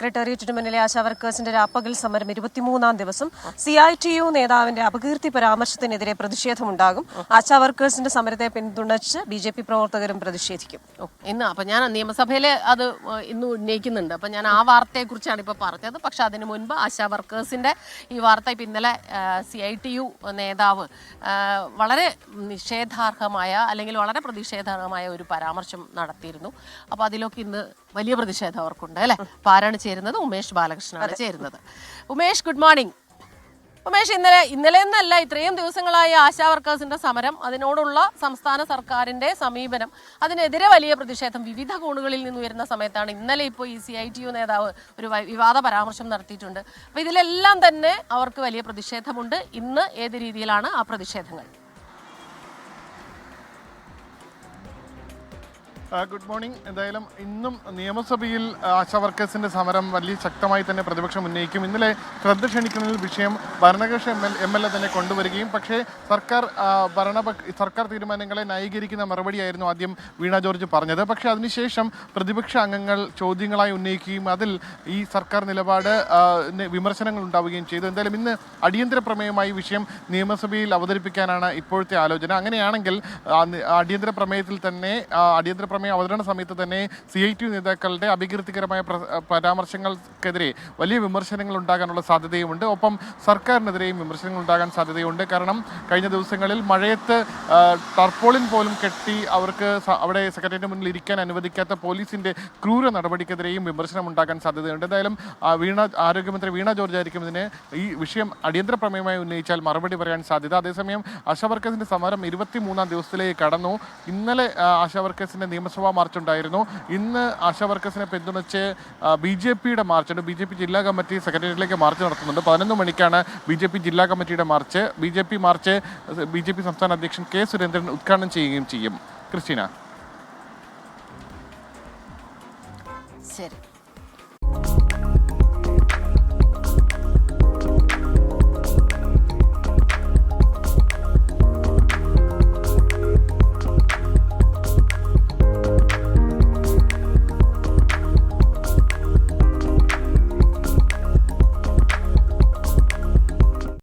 സെക്രട്ടേറിയറ്റിന് മുന്നിലെ ആശാ വർക്കേഴ്സിന്റെ രാപ്പകൽ സമരം 23-ാം ദിവസം. CITU നേതാവിന്റെ അപകീർത്തി പരാമർശത്തിനെതിരെ പ്രതിഷേധമുണ്ടാകും. ആശാ വർക്കേഴ്സിന്റെ സമരത്തെ പിന്തുണച്ച് BJP പ്രവർത്തകരും പ്രതിഷേധിക്കും. ഇന്ന് അപ്പൊ ഞാൻ നിയമസഭയിൽ അത് ഇന്ന് ഉന്നയിക്കുന്നുണ്ട്. അപ്പൊ ഞാൻ ആ വാർത്തയെക്കുറിച്ചാണ് ഇപ്പോൾ പറഞ്ഞത്. പക്ഷെ അതിനു മുൻപ് ആശാ വർക്കേഴ്സിന്റെ ഈ വാർത്ത ഇപ്പം ഇന്നലെ CITU നേതാവ് വളരെ നിഷേധാർഹമായ അല്ലെങ്കിൽ വളരെ പ്രതിഷേധാർഹമായ ഒരു പരാമർശം നടത്തിയിരുന്നു. അപ്പോൾ അതിലൊക്കെ ഇന്ന് വലിയ പ്രതിഷേധം അവർക്കുണ്ട് അല്ലേ? അപ്പോൾ ആരാണ് ചേരുന്നത്? ഉമേഷ് ബാലകൃഷ്ണനാണ് ചേരുന്നത്. Umesh, good morning. ഉമേഷ്, ഇന്നലെ എന്നല്ല, ഇത്രയും ദിവസങ്ങളായി ആശാ വർക്കേഴ്സിന്റെ സമരം, അതിനോടുള്ള സംസ്ഥാന സർക്കാരിന്റെ സമീപനം, അതിനെതിരെ വലിയ പ്രതിഷേധം വിവിധ കോണുകളിൽ നിന്ന് ഉയരുന്ന സമയത്താണ് ഇന്നലെ ഇപ്പോൾ ഈ CITU നേതാവ് ഒരു വിവാദ പരാമർശം നടത്തിയിട്ടുണ്ട്. അപ്പോൾ ഇതിലെല്ലാം തന്നെ അവർക്ക് വലിയ പ്രതിഷേധമുണ്ട്. ഇന്ന് ഏത് രീതിയിലാണ് ആ പ്രതിഷേധങ്ങൾ? Good morning. എന്തായാലും ഇന്നും നിയമസഭയിൽ ആശാ വർക്കേഴ്സിന്റെ സമരം വലിയ ശക്തമായി തന്നെ പ്രതിപക്ഷം ഉന്നയിക്കും. ഇന്നലെ ശ്രദ്ധ ക്ഷണിക്കുന്ന വിഷയം ഭരണകക്ഷി MLA തന്നെ കൊണ്ടുവരികയും പക്ഷേ സർക്കാർ തീരുമാനങ്ങളെ ന്യായീകരിക്കുന്ന മറുപടിയായിരുന്നു ആദ്യം വീണ ജോർജ് പറഞ്ഞത്. പക്ഷേ അതിനുശേഷം പ്രതിപക്ഷ അംഗങ്ങൾ ചോദ്യങ്ങളായി ഉന്നയിക്കുകയും അതിൽ ഈ സർക്കാർ നിലപാട് വിമർശനങ്ങൾ ഉണ്ടാവുകയും ചെയ്തു. എന്തായാലും ഇന്ന് അടിയന്തര പ്രമേയമായി വിഷയം നിയമസഭയിൽ അവതരിപ്പിക്കാനാണ് ഇപ്പോഴത്തെ ആലോചന. അങ്ങനെയാണെങ്കിൽ അടിയന്തര പ്രമേയത്തിൽ തന്നെ അടിയന്തര പ്രമേയ അവതരണ സമയത്ത് തന്നെ CITU നേതാക്കളുടെ അപകീർത്തികരമായ പരാമർശങ്ങൾക്കെതിരെ വലിയ വിമർശനങ്ങൾ ഉണ്ടാകാനുള്ള സാധ്യതയുമുണ്ട്. ഒപ്പം സർക്കാരിനെതിരെയും വിമർശനങ്ങൾ ഉണ്ടാകാൻ സാധ്യതയുണ്ട്. കാരണം കഴിഞ്ഞ ദിവസങ്ങളിൽ മഴയത്ത് ടർപ്പോളിൻ പോലും കെട്ടി അവർക്ക് അവിടെ സെക്രട്ടേറിയറ്റിന് മുന്നിൽ ഇരിക്കാൻ അനുവദിക്കാത്ത പോലീസിന്റെ ക്രൂര നടപടിക്കെതിരെയും വിമർശനം ഉണ്ടാകാൻ സാധ്യതയുണ്ട്. എന്തായാലും ആരോഗ്യമന്ത്രി വീണ ജോർജ് ആയിരിക്കും ഇതിന് ഈ വിഷയം അടിയന്തര പ്രമേയമായി ഉന്നയിച്ചാൽ മറുപടി പറയാൻ സാധ്യത. അതേസമയം ആശാ വർക്കേഴ്സിന്റെ സമരം 23-ാം ദിവസത്തിലേക്ക് കടന്നു. ഇന്നലെ ആശാ വർക്കേഴ്സിന്റെ നിയമസഭാ മാർച്ച് ഉണ്ടായിരുന്നു. ഇന്ന് ആശാ വർക്കേഴ്സിനെ പിന്തുണച്ച് BJPയുടെ മാർച്ചുണ്ട്. BJP ജില്ലാ കമ്മിറ്റി സെക്രട്ടേറിയറ്റിലേക്ക് മാർച്ച് നടത്തുന്നുണ്ട്. 11 മണിക്കാണ് BJP ജില്ലാ കമ്മിറ്റിയുടെ മാർച്ച്. BJP സംസ്ഥാന അധ്യക്ഷൻ K. സുരേന്ദ്രൻ ഉദ്ഘാടനം ചെയ്യുകയും ചെയ്യും. ക്രിസ്റ്റീന. ശരി.